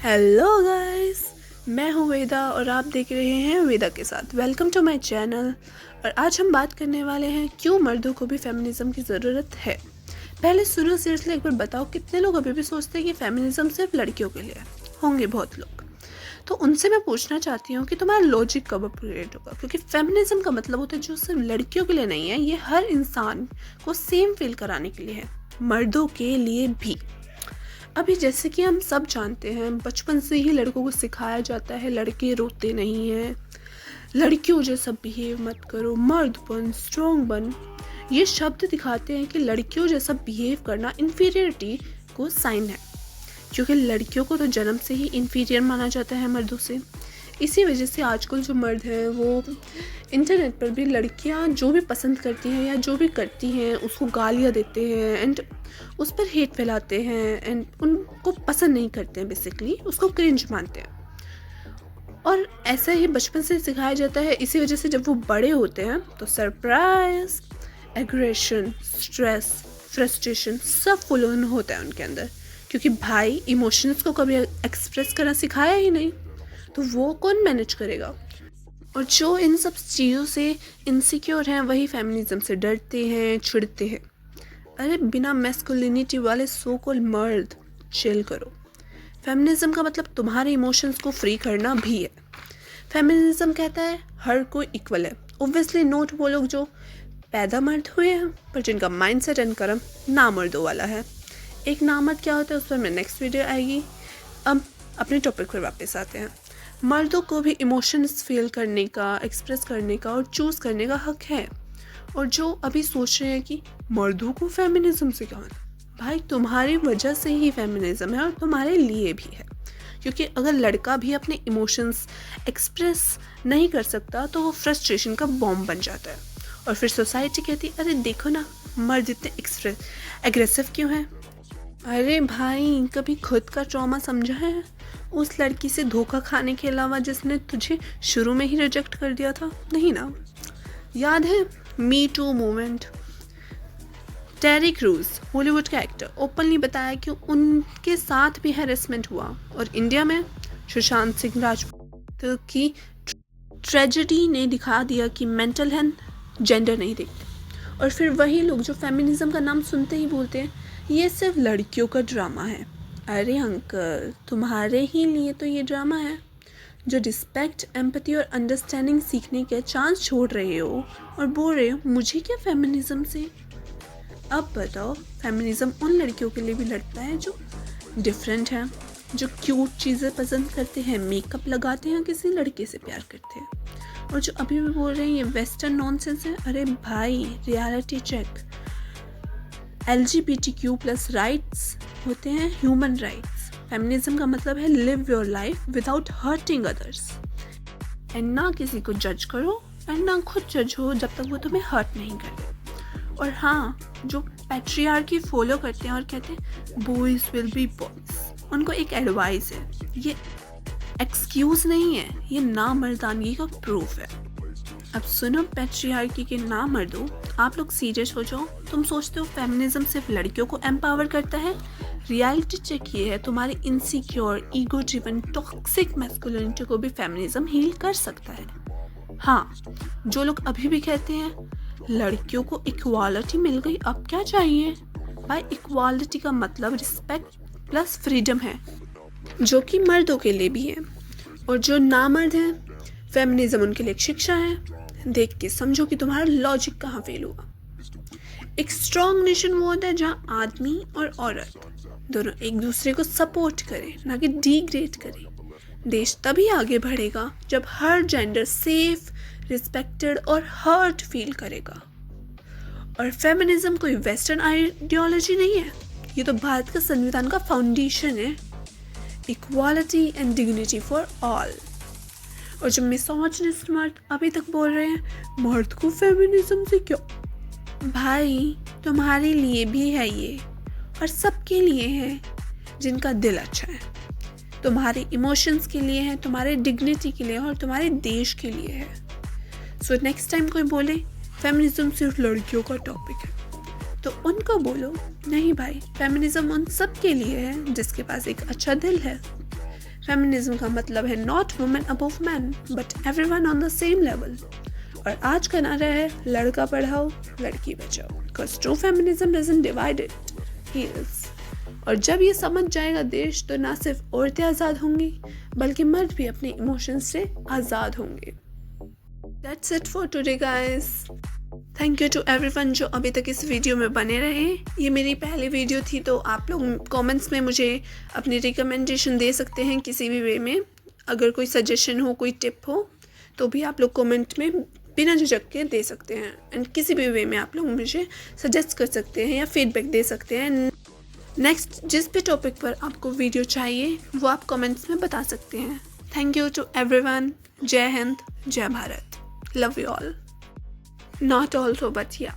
Hello guys, मैं हूँ वेदा और आप देख रहे हैं वेदा के साथ। Welcome to my channel. और आज हम बात करने वाले हैं क्यों मर्दों को भी फेमिनिज्म की ज़रूरत है। पहले सुनो, सीरियसली एक बार बताओ, कितने लोग अभी भी सोचते हैं कि फेमिनिज्म सिर्फ लड़कियों के लिए है? होंगे बहुत लोग। तो उनसे मैं पूछना चाहती हूँ कि तुम्हारा लॉजिक कब अपग्रेड होगा, क्योंकि फेमिनिज्म का मतलब होता है जो सिर्फ लड़कियों के लिए नहीं है, ये हर इंसान को सेम फील कराने के लिए है, मर्दों के लिए भी। अभी जैसे कि हम सब जानते हैं, बचपन से ही लड़कों को सिखाया जाता है लड़के रोते नहीं हैं, लड़कियों जैसा बिहेव मत करो, मर्द बन, स्ट्रॉन्ग बन। ये शब्द दिखाते हैं कि लड़कियों जैसा बिहेव करना इन्फीरियरिटी को साइन है, क्योंकि लड़कियों को तो जन्म से ही इन्फीरियर माना जाता है मर्दों से। इसी वजह से आजकल जो मर्द हैं वो इंटरनेट पर भी लड़कियां जो भी पसंद करती हैं या जो भी करती हैं उसको गालियां देते हैं एंड उस पर हेट फैलाते हैं एंड उनको पसंद नहीं करते हैं, बेसिकली उसको क्रिंज मानते हैं। और ऐसा ही बचपन से सिखाया जाता है। इसी वजह से जब वो बड़े होते हैं तो सरप्राइज, एग्रेशन, स्ट्रेस, फ्रस्ट्रेशन सब फुल ऑन होता है उनके अंदर, क्योंकि भाई इमोशंस को कभी एक्सप्रेस करना सिखाया ही नहीं, तो वो कौन मैनेज करेगा। और जो इन सब चीज़ों से इनसिक्योर हैं वही फेमिनिज्म से डरते हैं, चिढ़ते हैं। अरे बिना मैस्कुलिनिटी वाले सो कॉल्ड मर्द, चिल करो। फेमिनिज्म का मतलब तुम्हारे इमोशंस को फ्री करना भी है। फेमिनिज्म कहता है हर कोई इक्वल है। ओब्वियसली नोट वो लोग जो पैदा मर्द हुए हैं पर जिनका माइंडसेट एंड कर्म नामर्दों वाला है। एक नामर्द क्या होता है उस पर मैं नेक्स्ट वीडियो आएगी। अब अपने टॉपिक पर वापस आते हैं। मर्दों को भी इमोशंस फील करने का, एक्सप्रेस करने का और चूज़ करने का हक है। और जो अभी सोच रहे हैं कि मर्दों को फेमिनिज्म से क्या होना, भाई तुम्हारी वजह से ही फेमिनिज्म है और तुम्हारे लिए भी है। क्योंकि अगर लड़का भी अपने इमोशंस एक्सप्रेस नहीं कर सकता तो वो फ्रस्ट्रेशन का बॉम्ब बन जाता है। और फिर सोसाइटी कहती है अरे देखो ना, मर्द इतने एग्रेसिव क्यों हैं। अरे भाई, कभी खुद का ट्रॉमा समझा है? उस लड़की से धोखा खाने के अलावा जिसने तुझे शुरू में ही रिजेक्ट कर दिया था, नहीं ना? याद है me too movement? Terry Crews, Hollywood का एक्टर, ओपनली बताया कि उनके साथ भी हैरेसमेंट हुआ। और इंडिया में सुशांत सिंह राजपूत की ट्रेजेडी ने दिखा दिया कि मेंटल हेल्थ जेंडर नहीं देखते। और फिर वही लोग जो फेमिनिज्म का नाम सुनते ही बोलते हैं ये सिर्फ लड़कियों का ड्रामा है। अरे अंकल, तुम्हारे ही लिए तो ये ड्रामा है, जो रिस्पेक्ट, एम्पैथी और अंडरस्टैंडिंग सीखने के चांस छोड़ रहे हो और बोल रहे हो मुझे क्या फेमिनिज्म से। अब बताओ, फेमिनिज्म उन लड़कियों के लिए भी लड़ता है जो डिफरेंट हैं, जो क्यूट चीज़ें पसंद करते हैं, मेकअप लगाते हैं, किसी लड़के से प्यार करते हैं, और जो अभी भी बोल रहे हैं ये वेस्टर्न नॉनसेंस है। अरे भाई, रियलिटी चेक। LGBTQ+ राइट्स होते हैं ह्यूमन राइट्स। फेमिनिज्म का मतलब है live your life without hurting others. And ना किसी को जज करो एंड ना खुद जज हो जब तक वो तुम्हें हर्ट नहीं करे। और हाँ, जो पैट्रियार्की फॉलो करते हैं और कहते हैं बॉयज विल बी बॉयज, उनको एक एडवाइस है, ये एक्सक्यूज नहीं है, ये नामर्दानगी का प्रूफ है। अब सुनो पैट्रियार्की के नामर्दों, आप लोग सीरियस हो जाओ। तुम सोचते हो फेमिनिज्म सिर्फ लड़कियों को एम्पावर करता है? रियलिटी चेक ये है, तुम्हारी insecure, ego driven, toxic masculinity को भी फेमिनिज्म हील कर सकता है। हाँ, जो लोग अभी भी कहते हैं लड़कियों को इक्वालिटी मिल गई अब क्या चाहिए, भाई इक्वालिटी का मतलब रिस्पेक्ट प्लस फ्रीडम है, जो कि मर्दों के लिए भी है। और जो नामर्द हैं, फेमिनिज्म उनके लिए एक शिक्षा है। देख के समझो कि तुम्हारा लॉजिक कहाँ फेल हुआ। एक स्ट्रॉन्ग नेशन वो होता है जहाँ आदमी और औरत दोनों एक दूसरे को सपोर्ट करें, ना कि डिग्रेड करें। देश तभी आगे बढ़ेगा जब हर जेंडर सेफ, रिस्पेक्टेड और हर्ट फील करेगा। और फेमिनिज्म कोई वेस्टर्न आइडियोलॉजी नहीं है, ये तो भारत का संविधान का फाउंडेशन है। Equality and dignity for all. और जो मिसोजिनिस्ट मर्द अभी तक बोल रहे हैं मर्द को फेमिनिज्म से क्यों, भाई तुम्हारे लिए भी है ये, और सबके लिए है जिनका दिल अच्छा है। तुम्हारे इमोशंस के लिए है, तुम्हारे डिग्निटी के लिए और तुम्हारे देश के लिए है। सो नेक्स्ट टाइम कोई बोले फेमिनिज्म सिर्फ लड़कियों का टॉपिक है तो उनको बोलो नहीं भाई, फेमिनिज्म उन सब के लिए है जिसके पास एक अच्छा दिल है। फेमिनिज्म का मतलब है not women above man but everyone on the same level. और आज का नारा है लड़का पढ़ाओ लड़की बचाओ, because true feminism doesn't divide it, heels. और जब ये समझ जाएगा देश, तो ना सिर्फ औरतें आज़ाद होंगी बल्कि मर्द भी अपने इमोशंस से आज़ाद होंगे। That's it for today guys. Thank you to everyone जो अभी तक इस वीडियो में बने रहे। ये मेरी पहली वीडियो थी, तो आप लोग कमेंट्स में मुझे अपनी रिकमेंडेशन दे सकते हैं किसी भी वे में। अगर कोई सजेशन हो, कोई टिप हो, तो भी आप लोग कमेंट में बिना झिझक के दे सकते हैं। एंड किसी भी वे में आप लोग मुझे सजेस्ट कर सकते हैं या फीडबैक दे सकते हैं। नेक्स्ट जिस भी टॉपिक पर आपको वीडियो चाहिए वो आप कमेंट्स में बता सकते हैं। Thank you to everyone. जय हिंद, जय Bharat. Love you all. Not also, but yeah.